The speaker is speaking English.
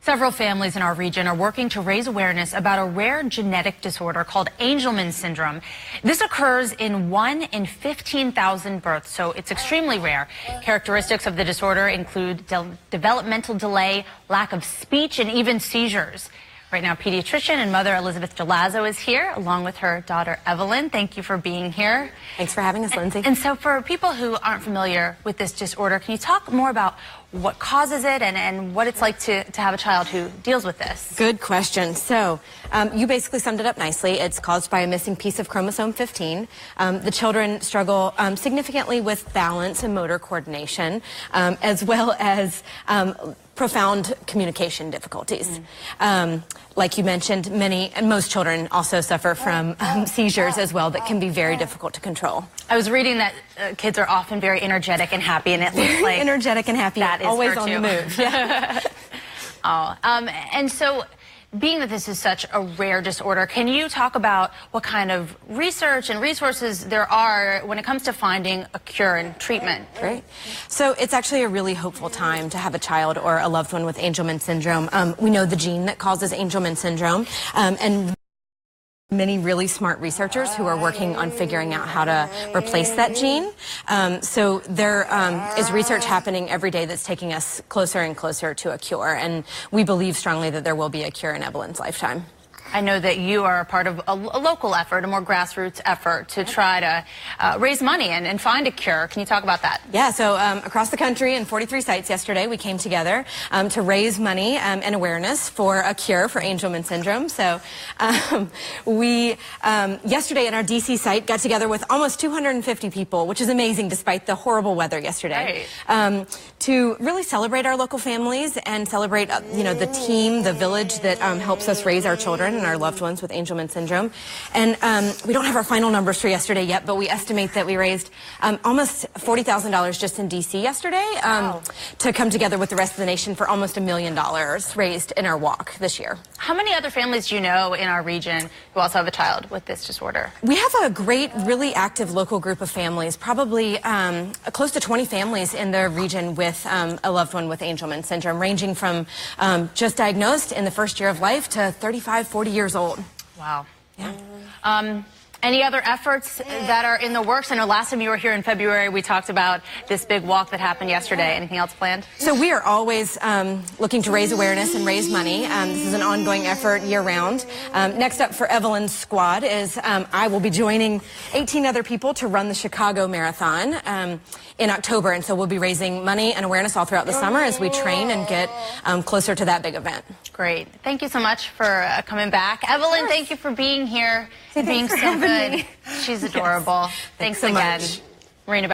Several families in our region are working to raise awareness about a rare genetic disorder called Angelman syndrome. This occurs in 1 in 15,000 births, so it's extremely rare. Characteristics of the disorder include developmental delay, lack of speech, and even seizures. Right now, pediatrician and mother Elizabeth Gelazo is here, along with her daughter Evelyn. Thank you for being here. Thanks for having us, Lindsay. And so for people who aren't familiar with this disorder, can you talk more about what causes it and what it's like to have a child who deals with this? Good question. So you basically summed it up nicely. It's caused by a missing piece of chromosome 15. The children struggle significantly with balance and motor coordination, as well as profound communication difficulties. Like you mentioned, most children also suffer from seizures as well that can be very difficult to control. I was reading that kids are often very energetic and happy, and it looks like energetic and happy, that is always on the move. Yeah. And so, being that this is such a rare disorder, can you talk about what kind of research and resources there are when it comes to finding a cure and treatment? Great. So it's actually a really hopeful time to have a child or a loved one with Angelman syndrome. We know the gene that causes Angelman syndrome, and many really smart researchers who are working on figuring out how to replace that gene. So there is research happening every day that's taking us closer and closer to a cure, and we believe strongly that there will be a cure in Evelyn's lifetime. I know that you are a part of a local effort, a more grassroots effort to try to raise money and find a cure. Can you talk about that? Yeah, so across the country in 43 sites yesterday, we came together to raise money and awareness for a cure for Angelman syndrome. So we, yesterday at our DC site, got together with almost 250 people, which is amazing despite the horrible weather yesterday, to really celebrate our local families and celebrate, the team, the village that helps us raise our children and our loved ones with Angelman syndrome. And we don't have our final numbers for yesterday yet, but we estimate that we raised almost $40,000 just in D.C. yesterday to come together with the rest of the nation for almost $1 million raised in our walk this year. How many other families do you know in our region who also have a child with this disorder? We have a great, really active local group of families, probably close to 20 families in the region with a loved one with Angelman syndrome, ranging from just diagnosed in the first year of life to 35, 40 years old. Wow. Yeah. Any other efforts that are in the works? I know last time you were here in February, we talked about this big walk that happened yesterday. Anything else planned? So we are always looking to raise awareness and raise money. This is an ongoing effort year-round. Next up for Evelyn's squad is I will be joining 18 other people to run the Chicago Marathon in October. And so we'll be raising money and awareness all throughout the summer as we train and get closer to that big event. Great. Thank you so much for coming back. Evelyn, thank you for being here and being so good. She's adorable. Yes. Thanks so again. Much. Marina.